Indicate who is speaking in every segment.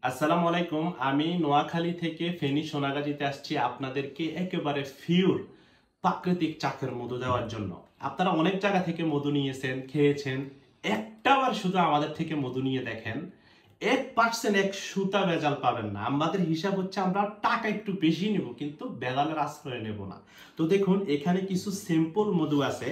Speaker 1: আসসালামু আলাইকুম। আমি নোয়াখালী থেকে ফেনী সোনাগাজীতে আসছি আপনাদেরকে একেবারে পিওর প্রাকৃতিক চাকের মধু দেওয়ার জন্য। আপনারা অনেক জায়গা থেকে মধু নিয়েছেন, খেয়েছেন। একটাবার শুধু আমাদের থেকে মধু নিয়ে দেখেন, 1% এক সুতা ভেজাল পাবেন না। আমাদের হিসাব হচ্ছে আমরা টাকা একটু বেশি নেব, কিন্তু ভেজালের আশ্রয় নেব না। তো দেখুন, এখানে কিছু সিম্পল মধু আছে।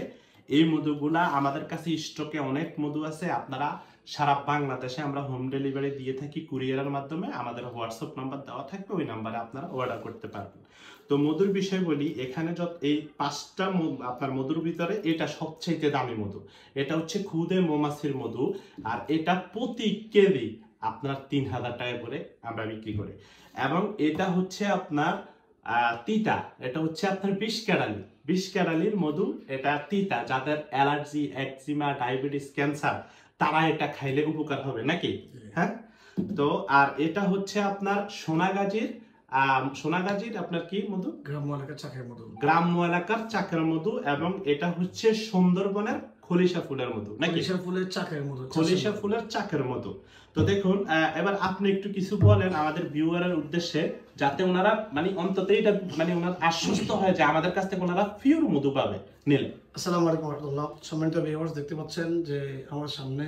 Speaker 1: এই মধুগুলা আমাদের কাছে স্টকে অনেক মধু আছে। আপনারা সারা বাংলাদেশে আমরা হোম ডেলিভারি দিয়ে থাকি কুরিয়ারের মাধ্যমে। আমাদের হোয়াটসঅ্যাপ নাম্বার দেওয়া থাকবে, ওই নাম্বারে আপনারা অর্ডার করতে পারবেন। তো মধুর বিষয় বলি, এখানে যত এই 5টা আপনার মধুর ভিতরে এটা সবচেয়ে দামি মধু। এটা হচ্ছে খুদে মৌমাছির মধু, আর এটা প্রতি কেজি আপনার 3000 টাকা করে আমরা বিক্রি করি। এবং এটা হচ্ছে আপনার তিতা। এটা হচ্ছে আপনার বিষ ক্যারালির মধু। এটা তিতা, যাদের অ্যালার্জি, একজিমা, ডায়াবেটিস, ক্যান্সার, তারা এটা খাইলে উপকার হবে নাকি? হ্যাঁ। তো আর এটা হচ্ছে আপনার সোনাগাজীর আপনার কি মধু? গ্রাম্য এলাকার চাকের মধু। এবং এটা হচ্ছে সুন্দরবনের খলিশা ফুলের মধু নাকি? খলিশা ফুলের চাকের মধু। তো দেখুন, এবার আপনি একটু কিছু বলেন আমাদের ভিউয়ারের উদ্দেশ্যে, যাতে ওনারা মানে অন্তত এটা মানে ওনারা আশ্বস্ত হয় যে আমাদের কাছ থেকে ওনারা পিওর মধু পাবে নিলে।
Speaker 2: আসসালামু আলাইকুম রাহমাতুল্লাহ। সম্মানিত ভিউয়ার্স, দেখতে পাচ্ছেন যে আমার সামনে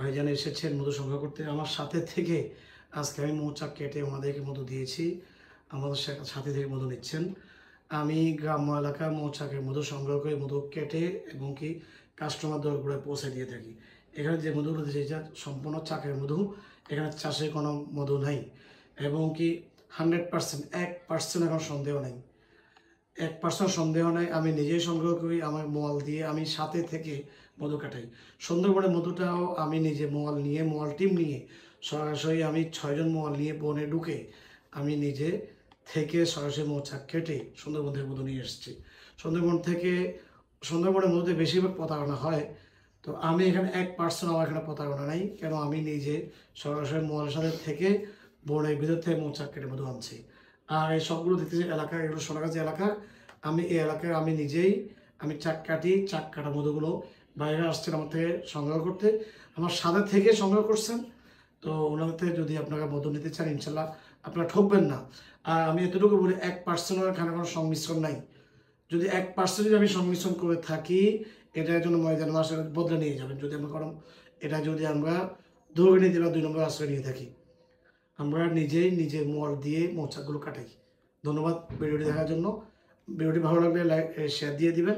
Speaker 2: ভাইজান এসেছেন মধু সংগ্রহ করতে। আমার সাথে থেকে আজকে আমি মৌচাক কেটে ওনাদেরকে মধু দিয়েছি। আমাদের সাথে থেকে মধু নিচ্ছেন। আমি গ্রাম্য এলাকায় মৌচাকের মধু সংগ্রহ করে মধু কেটে এবং কি কাস্টমার দরবারে পৌঁছে দিয়ে থাকি। এখানে যে মধুগুলো দিয়েছি এটা সম্পূর্ণ চাকের মধু। এখানে চাষের কোনো মধু নাই এবং কি 100% 1% এখন সন্দেহ নেই। 1% সন্দেহ নাই। আমি নিজেই সংগ্রহ করি, আমার মোয়াল দিয়ে আমি সাথে থেকে মধু কাটাই। সুন্দরবনের মধুটাও আমি নিজে মোয়াল টিম নিয়ে সরাসরি আমি 6 জন মোয়াল নিয়ে বনে ঢুকে আমি নিজে থেকে সরাসরি মৌচাক কেটে সুন্দরবন থেকে মধু নিয়ে এসেছি। সুন্দরবনের মধুতে বেশিরভাগ প্রতারণা হয়। তো আমি এখানে 1% আমার এখানে প্রতারণা নাই। কেন আমি নিজে সরাসরি মোয়ালের সাথে থেকে বনের ভিতর থেকে মৌচাক কেটে মধু আনছি। আর এই সবগুলো দেখতেছি এলাকা, এগুলো সোনাগাজী এলাকা। আমি এই এলাকায় আমি নিজেই চাক কাটি। চাক কাটা মধুগুলো বাইরে আসছেন আমার থেকে সংগ্রহ করতে, আমার সাথে থেকে সংগ্রহ করছেন। তো ওনাদের থেকে যদি আপনারা মধু নিতে চান, ইনশাল্লাহ আপনারা ঠকবেন না। আর আমি এতটুকু বলি, 1% এখানে কোনো সংমিশ্রণ নাই। যদি 1% যদি আমি সংমিশ্রণ করে থাকি, এটার জন্য ময়দান মাসে বদলে নিয়ে যাবেন। যদি আমরা যদি আমরা দুর্নীতি বা 2 নম্বর আশ্রয় নিয়ে থাকি, আমরা নিজেই নিজের মোয়াল দিয়ে মৌচাকগুলো কাটাই। ধন্যবাদ ভিডিওটি দেখার জন্য। ভিডিওটি ভালো লাগলে লাইক শেয়ার দিয়ে দিবেন।